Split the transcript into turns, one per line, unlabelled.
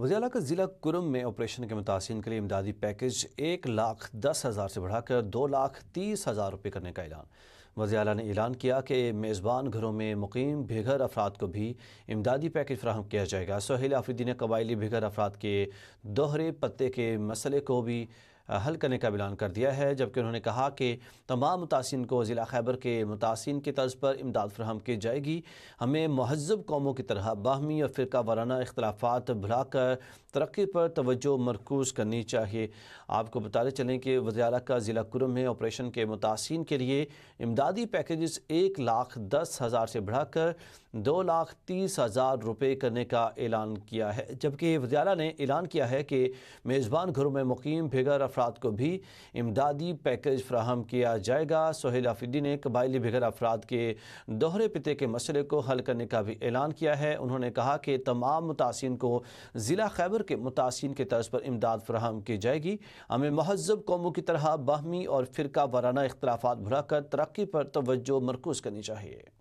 وزیر اعلیٰ کا ضلع کرم میں آپریشن کے متاثرین کے لیے امدادی پیکج 1,10,000 سے بڑھا کر 2,30,000 روپے کرنے کا اعلان۔ وزیر اعلیٰ نے اعلان کیا کہ میزبان گھروں میں مقیم بے گھر افراد کو بھی امدادی پیکج فراہم کیا جائے گا۔ سہیل آفریدی نے قبائلی بے گھر افراد کے دوہرے پتے کے مسئلے کو بھی حل کرنے کا اعلان کر دیا ہے، جبکہ انہوں نے کہا کہ تمام متاثرین کو ضلع خیبر کے متاثرین کی طرز پر امداد فراہم کی جائے گی۔ ہمیں مہذب قوموں کی طرح باہمی اور فرقہ وارانہ اختلافات بھلا کر ترقی پر توجہ مرکوز کرنی چاہیے۔ آپ کو بتاتے چلیں کہ وزیر اعلیٰ کا ضلع کرم میں آپریشن کے متاثرین کے لیے امدادی پیکیجز 1,10,000 سے بڑھا کر 2,30,000 روپے کرنے کا اعلان کیا ہے، جبکہ وزیر اعلیٰ نے اعلان کیا ہے کہ میزبان گھروں میں مقیم بے گھر افراد کو بھی امدادی پیکج فراہم کیا جائے گا۔ سہیل آفریدی نے قبائلی بے گھر افراد کے دوہرے پتے کے مسئلے کو حل کرنے کا بھی اعلان کیا ہے۔ انہوں نے کہا کہ تمام متاثرین کو ضلع خیبر کے متاثرین کے طرز پر امداد فراہم کی جائے گی۔ ہمیں مہذب قوموں کی طرح باہمی اور فرقہ وارانہ اختلافات بھلا کر ترقی پر توجہ مرکوز کرنی چاہیے۔